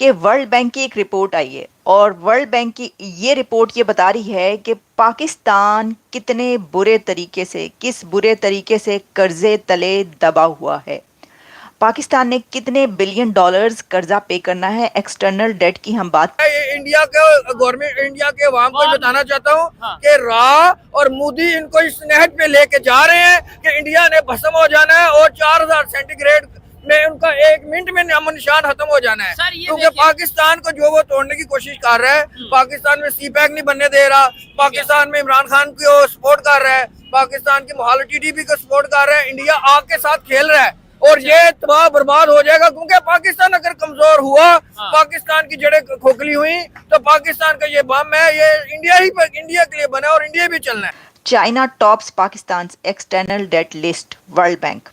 कि world bank की एक रिपोर्ट आई है और वर्ल्ड बैंक की ये रिपोर्ट ये बता रही है कि पाकिस्तान कितने बुरे तरीके से किस बुरे तरीके से कर्जे तले दबा हुआ है। पाकिस्तान ने कितने बिलियन डॉलर्स कर्जा पे करना है। एक्सटर्नल डेट की हम बात इंडिया के गवर्नमेंट इंडिया के अवाम को बताना चाहता हूँ कि रा और मोदी इनको इस नहज पे लेके जा रहे हैं कि इंडिया ने भस्म हो जाना है और 4000 सेंटीग्रेड में उनका 1 मिनट में नामो निशान खत्म हो जाना है, क्योंकि पाकिस्तान को जो वो तोड़ने की कोशिश कर रहा है। पाकिस्तान में सी पैक नहीं बनने दे रहा, पाकिस्तान में इमरान खान को सपोर्ट कर रहा है, पाकिस्तान की मोहाली टीडीपी को सपोर्ट कर रहा है। इंडिया आग के साथ खेल रहा है और ये तबाह बर्बाद हो जाएगा, क्योंकि पाकिस्तान अगर कमजोर हुआ, पाकिस्तान की जड़ें खोखली हुई, तो पाकिस्तान का ये बम है, ये इंडिया के लिए बना और इंडिया भी चलना है। China tops Pakistan external debt list World Bank,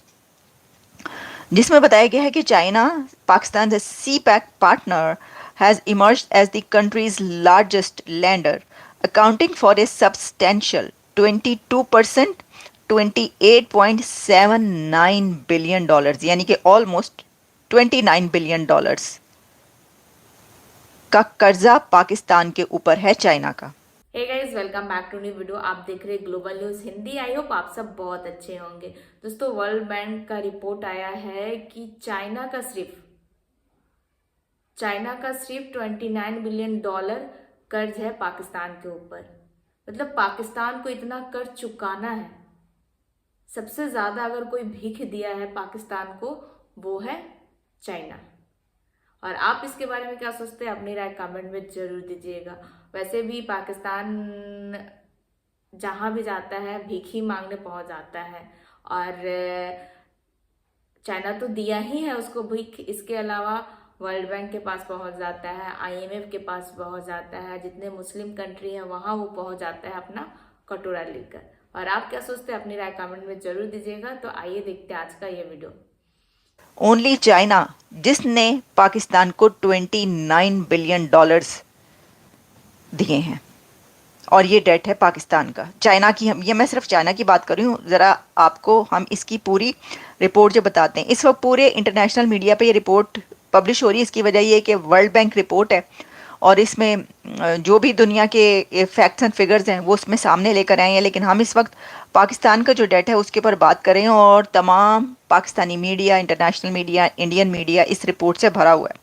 जिसमें बताया गया है कि China Pakistan CPEC partner has emerged as the country's largest lender, accounting for a substantial 22%, 28.79 billion dollars, यानी कि ऑलमोस्ट 29 बिलियन डॉलर्स का कर्जा पाकिस्तान के ऊपर है चाइना का। Hey guys, welcome back to new video. आप देख रहे हैं global news Hindi. I hope आप सब बहुत अच्छे होंगे। दोस्तों, वर्ल्ड बैंक का रिपोर्ट आया है कि चाइना का सिर्फ 29 बिलियन डॉलर कर्ज है पाकिस्तान के ऊपर। मतलब पाकिस्तान को इतना कर्ज चुकाना है। सबसे ज्यादा अगर कोई भीख दिया है पाकिस्तान को, वो है चाइना। और आप इसके बारे में क्या सोचते हैं, अपनी राय कमेंट में जरूर दीजिएगा। वैसे भी पाकिस्तान जहां भी जाता है भीख ही मांगने पहुंच जाता है, और चाइना तो दिया ही है उसको भीख। इसके अलावा वर्ल्ड बैंक के पास पहुंच जाता है, IMF के पास पहुंच जाता है, जितने मुस्लिम कंट्री हैं वहां वो पहुंच जाता है अपना कटोरा लेकर। और आप क्या सोचते हैं, अपनी राय कमेंट में जरूर दीजिएगा। तो आइए देखते हैं आज का ये वीडियो। ओनली चाइना, जिसने पाकिस्तान को 29 बिलियन डॉलर्स दिए हैं, और ये डेट है पाकिस्तान का। चाइना की, हम ये मैं सिर्फ चाइना की बात कर रही हूँ। ज़रा आपको हम इसकी पूरी रिपोर्ट जो बताते हैं। इस वक्त पूरे इंटरनेशनल मीडिया पे ये रिपोर्ट पब्लिश हो रही है। इसकी वजह ये है कि वर्ल्ड बैंक रिपोर्ट है और इसमें जो भी दुनिया के फैक्ट्स एंड फिगर्स हैं वो उसमें सामने लेकर आए हैं। लेकिन हम इस वक्त पाकिस्तान का जो डेट है उसके ऊपर बात करें, और तमाम Pakistani media, international media, Indian media इस रिपोर्ट से भरा हुआ है।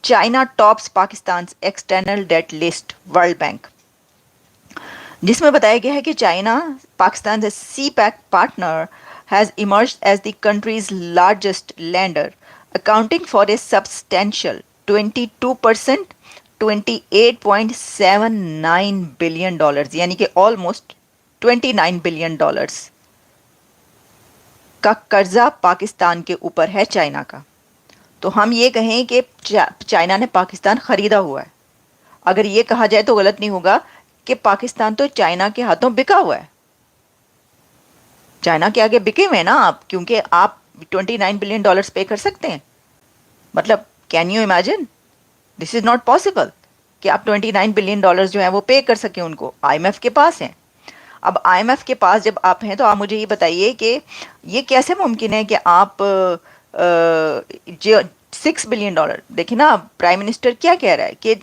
China tops Pakistan external debt list World Bank, जिसमें बताया गया है कि China Pakistan CPEC partner has emerged as the country's largest lender, accounting for a substantial 22%, 28.79 billion dollars, यानी कि ऑलमोस्ट 29 बिलियन डॉलर्स का कर्जा पाकिस्तान के ऊपर है चाइना का। तो हम ये कहें कि चाइना ने पाकिस्तान खरीदा हुआ है। अगर ये कहा जाए तो गलत नहीं होगा कि पाकिस्तान तो चाइना के हाथों बिका हुआ है। चाइना के आगे बिके हुए हैं ना आप, क्योंकि आप 29 बिलियन डॉलर्स पे कर सकते हैं। मतलब can you imagine, this is not possible कि आप 29 बिलियन डॉलर्स जो है वो पे कर सकें उनको। IMF के पास हैं। अब IMF के पास जब आप हैं तो आप मुझे ये बताइए कि ये कैसे मुमकिन है कि आप जो 6 बिलियन डॉलर, देखिए ना प्राइम मिनिस्टर क्या कह रहा है कि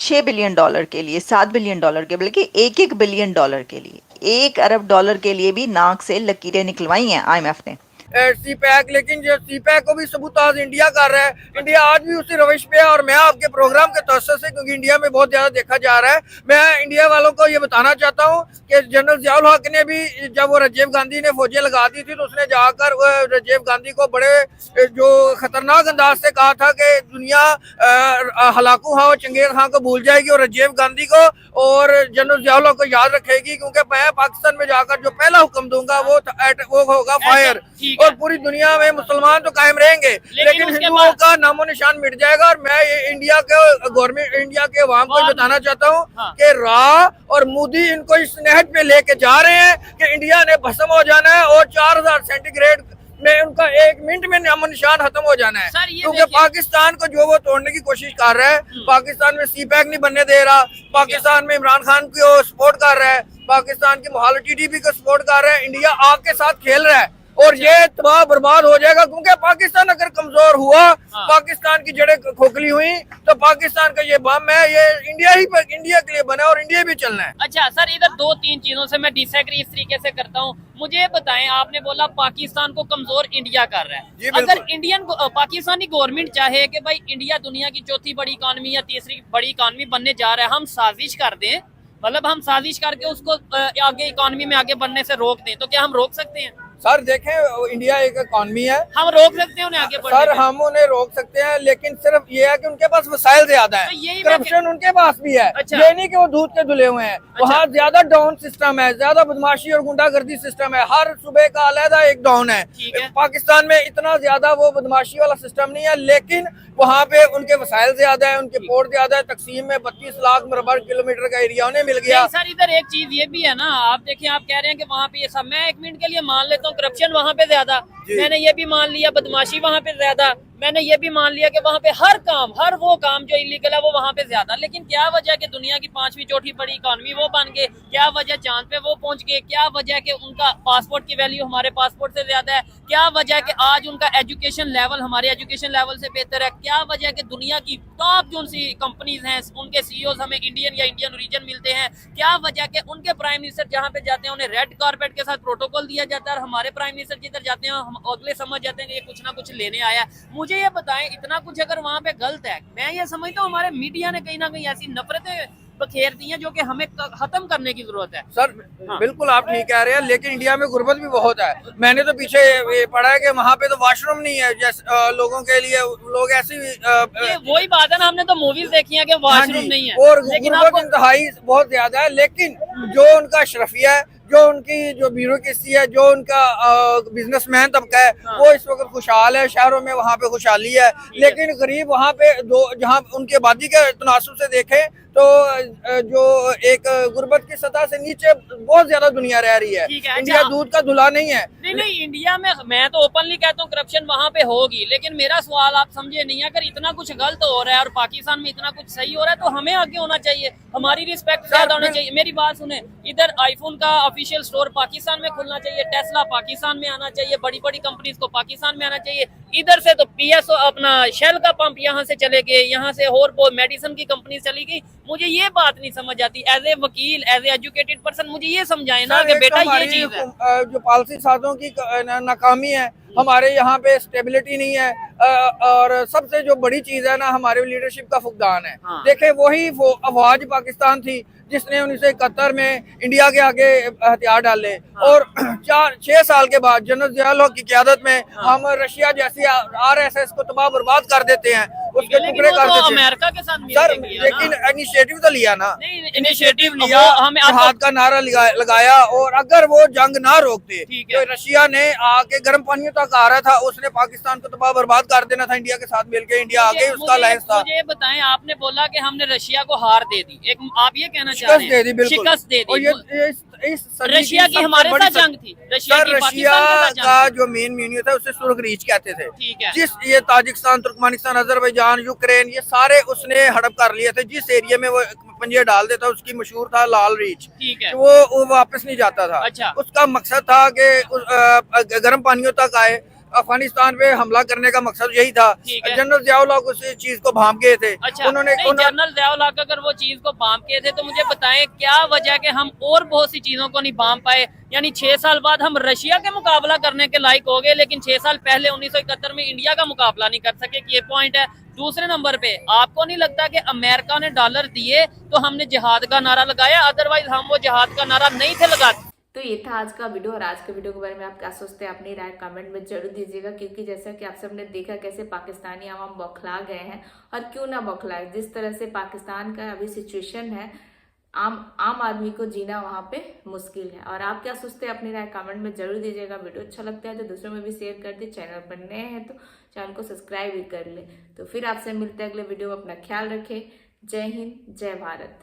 6 बिलियन डॉलर के लिए, 7 बिलियन डॉलर के, बल्कि 1 बिलियन डॉलर के लिए, 1 अरब डॉलर के लिए भी नाक से लकीरें निकलवाई हैं IMF ने। सी पैक, लेकिन जो सी पैक को भी सबूताज इंडिया कर रहा है। इंडिया आज भी उसी रविश पे है, और मैं आपके प्रोग्राम के तवज्जो से, क्योंकि इंडिया में बहुत ज्यादा देखा जा रहा है, मैं इंडिया वालों को ये बताना चाहता हूँ कि जनरल जियाउल हक ने भी, जब वो राजीव गांधी ने फौजें लगा दी थी, तो उसने जाकर राजीव गांधी को बड़े जो खतरनाक अंदाज से कहा था कि दुनिया हलाकू खां चंगेज खां को भूल जाएगी और राजीव गांधी को और जनरल जियाउल हक को याद रखेगी, क्योंकि मैं पाकिस्तान में जाकर जो पहला हुक्म दूंगा वो होगा फायर, और पूरी दुनिया में मुसलमान तो कायम रहेंगे, लेकिन हिंदुओं का नामो निशान मिट जाएगा। और मैं इंडिया के गवर्नमेंट इंडिया के अवाम को बताना चाहता हूँ कि रा और मोदी इनको इस नहज पे लेके जा रहे हैं कि इंडिया ने भस्म हो जाना है और 4000 सेंटीग्रेड में उनका 1 मिनट में नामो निशान खत्म हो जाना है, क्योंकि पाकिस्तान को जो वो तोड़ने की कोशिश कर रहा है। पाकिस्तान में सी पैक नहीं बनने दे रहा, पाकिस्तान में इमरान खान को सपोर्ट कर रहा है, पाकिस्तान की मोहाली टीडीपी को सपोर्ट कर रहा है। इंडिया आग के साथ खेल रहा है और ये तबाह बर्बाद हो जाएगा, क्योंकि पाकिस्तान अगर कमजोर हुआ, पाकिस्तान की जड़ें खोखली हुई, तो पाकिस्तान का ये बम है, ये इंडिया के लिए बना और इंडिया भी चलना है। अच्छा सर, इधर 2-3 चीजों से मैं डिसएग्री इस तरीके से करता हूँ। मुझे बताएं, आपने बोला पाकिस्तान को कमजोर इंडिया कर रहा जी, है। बिल्कुल। अगर पाकिस्तानी गवर्नमेंट चाहे कि भाई इंडिया दुनिया की चौथी बड़ी इकॉनमी या तीसरी बड़ी इकॉनमी बनने जा रहा है, हम साजिश कर दें, मतलब हम साजिश करके उसको आगे इकॉनमी में आगे बढ़ने से रोक दें, तो क्या हम रोक सकते हैं? सर देखें, इंडिया एक इकॉनमी है, हम रोक सकते हैं उन्हें आगे बढ़ने सर में? हम उन्हें रोक सकते हैं, लेकिन सिर्फ ये है कि उनके पास वसाइल ज्यादा है, तो यही करप्शन उनके पास भी है। अच्छा। ये नहीं कि वो दूध के धुले हुए हैं, वहाँ ज्यादा डाउन सिस्टम है, ज्यादा बदमाशी और गुंडागर्दी सिस्टम है, हर सूबे का अलग एक डाउन है। ठीक है। पाकिस्तान में इतना ज्यादा वो बदमाशी वाला सिस्टम नहीं है, लेकिन वहाँ पे उनके वसाइल ज्यादा है, उनके पोर्ट ज्यादा है। तकसीम में 32 लाख मरबा किलोमीटर का एरिया उन्हें मिल गया। नहीं सर, इधर एक चीज ये भी है ना, आप देखिए, आप कह रहे हैं कि वहाँ पे ये सब, मैं 1 मिनट के लिए मान लेता हूँ करप्शन वहाँ पे ज्यादा, मैंने ये भी मान लिया बदमाशी वहाँ पे ज्यादा, मैंने ये भी मान लिया कि वहाँ पे हर वो काम जो इलीगल है वो वहाँ पे ज्यादा, लेकिन क्या वजह कि दुनिया की 5वीं चौथी बड़ी इकॉनमी वो बन गए? क्या वजह चांद पे वो पहुंच गए? क्या वजह कि उनका पासपोर्ट की वैल्यू हमारे पासपोर्ट से ज्यादा है? क्या वजह कि आज उनका एजुकेशन लेवल हमारे एजुकेशन लेवल से बेहतर है? क्या वजह कि दुनिया की टॉप जो सी कंपनीज हैं उनके सीईओ हमें इंडियन या इंडियन ओरिजिन मिलते हैं? क्या वजह कि उनके प्राइम मिनिस्टर जहाँ पे जाते हैं उन्हें रेड कारपेट के साथ प्रोटोकॉल दिया जाता है, और हमारे प्राइम मिनिस्टर जिधर जाते हैं हम अगले समझ जाते हैं कि ये कुछ ना कुछ लेने आया है? मुझे ये बताएं, इतना कुछ अगर वहाँ पे गलत है, मैं ये समझता हूँ हमारे मीडिया ने कहीं ना कहीं ऐसी नफरतें बखेर दी हैं जो कि हमें खत्म करने की जरूरत है। सर बिल्कुल आप ठीक कह रहे हैं, लेकिन इंडिया में गुर्बत भी बहुत है। मैंने तो पीछे ये पढ़ा है कि वहाँ पे तो वॉशरूम नहीं है, जैसे लोगों के लिए, लोग ऐसी ये वही बात है ना, हमने तो मूवीज देखी है कि वॉशरूम नहीं है, और लेकिन गुर्बत आपको इंतहाई बहुत ज्यादा है। लेकिन जो उनका अशरफिया है, जो उनकी जो ब्यूरोक्रेसी है, जो उनका बिजनेसमैन तबका है, वो इस वक्त खुशहाल है, शहरों में वहाँ पे खुशहाली है। लेकिन गरीब वहाँ पे जहाँ उनकी आबादी के तनासुब से देखें तो जो एक गुर्बत की सतह से नीचे बहुत ज्यादा दुनिया रह रही है। ठीक है, इंडिया अच्छा। दूध का धुला नहीं है। नहीं, इंडिया में मैं तो ओपनली कहता हूँ करप्शन वहाँ पे होगी, लेकिन मेरा सवाल आप समझे नहीं, अगर इतना कुछ गलत हो रहा है और पाकिस्तान में इतना कुछ सही हो रहा है तो हमें आगे होना चाहिए, हमारी रिस्पेक्ट ज्यादा होनी चाहिए। मेरी बात सुने, इधर आईफोन का ऑफिशियल स्टोर पाकिस्तान में खुलना चाहिए, टेस्ला पाकिस्तान में आना चाहिए, बड़ी बड़ी कंपनीज को पाकिस्तान में आना चाहिए। इधर से तो पीएसओ अपना शेल का पंप यहाँ से चले गए, यहाँ से और वो मेडिसिन की कंपनी चली गई। मुझे ये बात नहीं समझ आती, एज ए वकील, एज ए एजुकेटेड पर्सन, मुझे ये समझाए ना कि बेटा ये चीज है। जो पॉलिसी साजों की नाकामी है, हमारे यहाँ पे स्टेबिलिटी नहीं है, और सबसे जो बड़ी चीज है ना, हमारे लीडरशिप का फुकदान है। देखे वही अफवाज पाकिस्तान थी जिसने 1971 में इंडिया के आगे हथियार डाले, और 4-6 साल के बाद जनरल ज़िया उल हक की क़यादत में हम रशिया जैसी आरएसएस को तबाह बर्बाद कर देते हैं, उसके टुकड़े कर देते हैं। अमेरिका के साथ सर लेकिन इनिशिएटिव तो लिया ना, इनिशिएटिव लिया, जिहाद का नारा लगाया, और अगर वो जंग ना रोकते तो रशिया ने आके गर्म पानियों तक आ रहा था, उसने पाकिस्तान को तबाह बर्बाद कर देना था इंडिया के साथ मिलकर। इंडिया आगे उसका अलायंस था। मुझे बताएं, आपने बोला कि हमने रशिया को हार दे दी, एक आप ये कहना शिकस्त दे दी, बिल्कुल शिकस्त दे दी। इस रशिया की हमारे साथ जंग थी, रशिया का जो मेन मीनिंग था उसे सुर्ख रीच कहते थे। जिस ये ताजिकिस्तान, तुर्कमेनिस्तान, अजरबैजान, यूक्रेन, ये सारे उसने हड़प कर लिए थे। जिस एरिया में वो पंजे डाल देता, उसकी मशहूर था लाल रीच, वो वापस नहीं जाता था। अच्छा। उसका मकसद था कि गर्म पानियों तक आए। अफगानिस्तान पे हमला करने का मकसद यही था। जनरल ज़िया उल हक उस चीज को भांप गए थे। अच्छा, जनरल ज़िया उल हक अगर वो चीज को भांप गए थे तो मुझे बताएं क्या वजह कि हम और बहुत सी चीजों को नहीं भांप पाए? यानी 6 साल बाद हम रशिया के मुकाबला करने के लायक हो गए, लेकिन 6 साल पहले 1971 में इंडिया का मुकाबला नहीं कर सके, ये पॉइंट है। दूसरे नंबर पे, आपको नहीं लगता कि अमेरिका ने डॉलर दिए तो हमने जिहाद का नारा लगाया, अदरवाइज हम वो जिहाद का नारा नहीं थे लगाते? तो ये था आज का वीडियो, और आज के वीडियो के बारे में आप क्या सोचते हैं अपनी राय कमेंट में जरूर दीजिएगा, क्योंकि जैसा कि आप सबने देखा कैसे पाकिस्तानी आवाम बौखला गए हैं, और क्यों ना बौखलाए, जिस तरह से पाकिस्तान का अभी सिचुएशन है, आम आदमी को जीना वहाँ पे मुश्किल है। और आप क्या सोचते हैं अपनी राय कमेंट में जरूर दीजिएगा। वीडियो अच्छा लगता है तो दूसरों में भी शेयर कर दे, चैनल पर नए हैं तो चैनल को सब्सक्राइब भी कर ले। तो फिर आपसे मिलते हैं अगले वीडियो में, अपना ख्याल रखें। जय हिंद, जय भारत।